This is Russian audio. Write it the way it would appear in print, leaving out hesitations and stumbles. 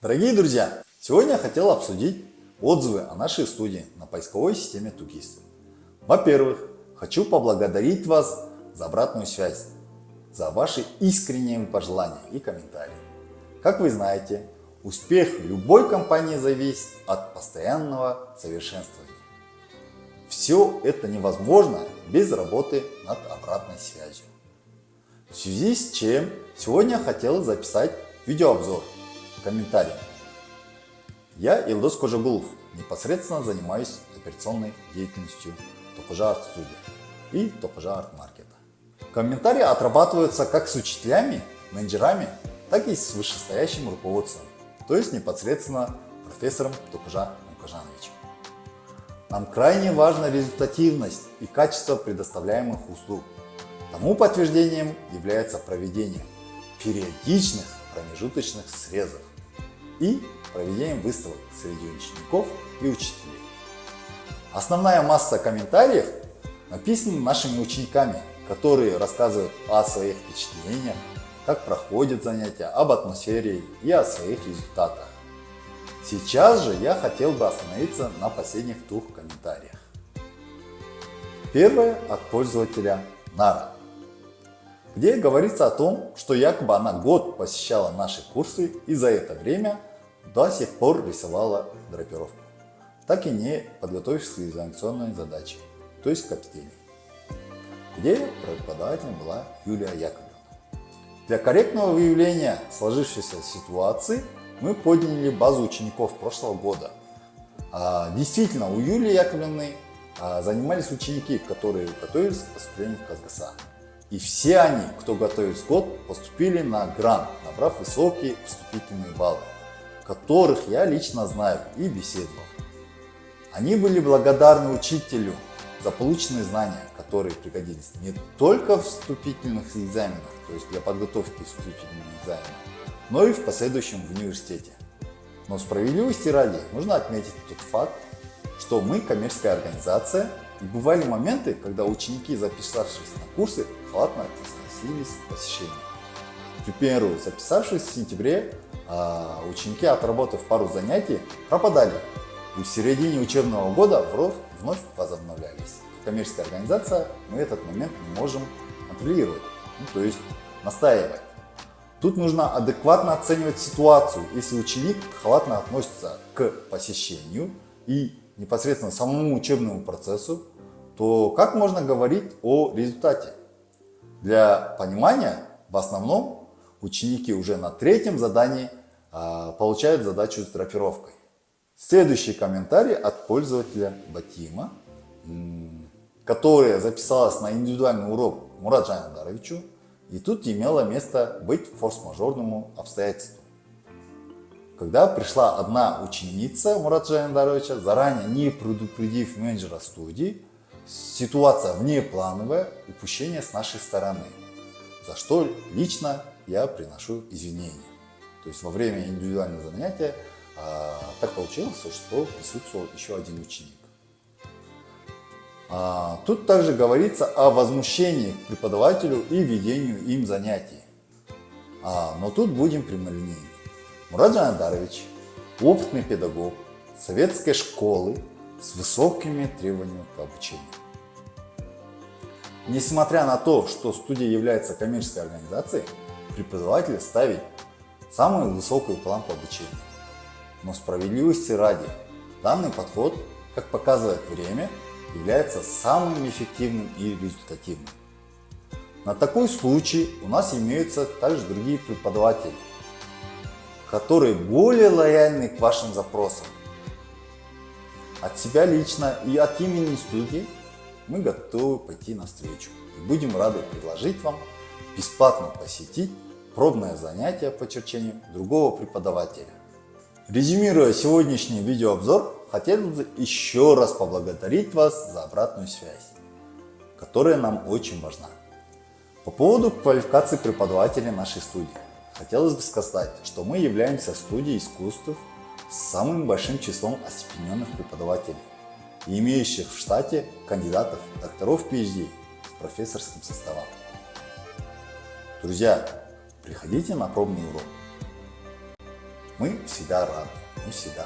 Дорогие друзья, сегодня я хотел обсудить отзывы о нашей студии на поисковой системе Тугис. Во-первых, хочу поблагодарить вас за обратную связь, за ваши искренние пожелания и комментарии. Как вы знаете, успех любой компании зависит от постоянного совершенствования. Все это невозможно без работы над обратной связью. В связи с чем сегодня я хотел записать видеообзор, комментарий. Я Илдос Кожагулов, непосредственно занимаюсь операционной деятельностью Токужа Арт Студия и Токужа Арт Маркета. Комментарии отрабатываются как с учителями, менеджерами, так и с вышестоящим руководством, то есть непосредственно профессором Токужа Мукажановичем. Нам крайне важна результативность и качество предоставляемых услуг. Тому подтверждением является проведение периодичных промежуточных срезов и проведением выставок среди учеников и учителей. Основная масса комментариев написана нашими учениками, которые рассказывают о своих впечатлениях, как проходят занятия, об атмосфере и о своих результатах. Сейчас же я хотел бы остановиться на последних двух комментариях. Первое от пользователя Нара, где говорится о том, что якобы она год посещала наши курсы и за это время до сих пор рисовала драпировку, так и не подготовившись к экзаменационной задаче, то есть к капители, где преподавателем была Юлия Яковлевна. Для корректного выявления сложившейся ситуации мы подняли базу учеников прошлого года. Действительно, у Юлии Яковлевны занимались ученики, которые готовились к поступлению в КСГСА. И все они, кто готовился год, поступили на грант, набрав высокие вступительные баллы, которых я лично знаю и беседовал. Они были благодарны учителю за полученные знания, которые пригодились не только в вступительных экзаменах, то есть для подготовки к вступительным экзаменам, но и в последующем в университете. Но справедливости ради нужно отметить тот факт, что мы коммерческая организация, и бывали моменты, когда ученики, записавшись на курсы, халатно относились к посещению. К примеру, записавшись в сентябре, ученики, отработав пару занятий, пропадали и в середине учебного года вновь возобновлялись. Как коммерческая организация мы этот момент не можем контролировать, то есть настаивать. Тут нужно адекватно оценивать ситуацию. Если ученик халатно относится к посещению и непосредственно самому учебному процессу, то как можно говорить о результате? Для понимания, в основном ученики уже на третьем задании получают задачу с драпировкой. Следующий комментарий от пользователя Батима, которая записалась на индивидуальный урок Мурату Жандаровичу, и тут имело место быть форс-мажорному обстоятельству. Когда пришла одна ученица Мурата Жандаровича, заранее не предупредив менеджера студии, ситуация внеплановая, упущение с нашей стороны, за что лично я приношу извинения. То есть во время индивидуального занятия так получилось, что присутствовал еще один ученик. Тут также говорится о возмущении к преподавателю и ведению им занятий. Но тут будем прямолинейны. Мурат Жандарович – опытный педагог советской школы с высокими требованиями к обучению. Несмотря на то, что студия является коммерческой организацией, преподаватель ставит самую высокую планку обучения. Но справедливости ради, данный подход, как показывает время, является самым эффективным и результативным. На такой случай у нас имеются также другие преподаватели, которые более лояльны к вашим запросам. От себя лично и от имени студии мы готовы пойти навстречу и будем рады предложить вам бесплатно посетить пробное занятие по черчению другого преподавателя. Резюмируя сегодняшний видеообзор, хотел бы еще раз поблагодарить вас за обратную связь, которая нам очень важна. По поводу квалификации преподавателей нашей студии, хотелось бы сказать, что мы являемся студией искусств с самым большим числом остепененных преподавателей и имеющих в штате кандидатов, докторов PhD с профессорским составом. Друзья, приходите на пробный урок. Мы всегда рады, мы всегда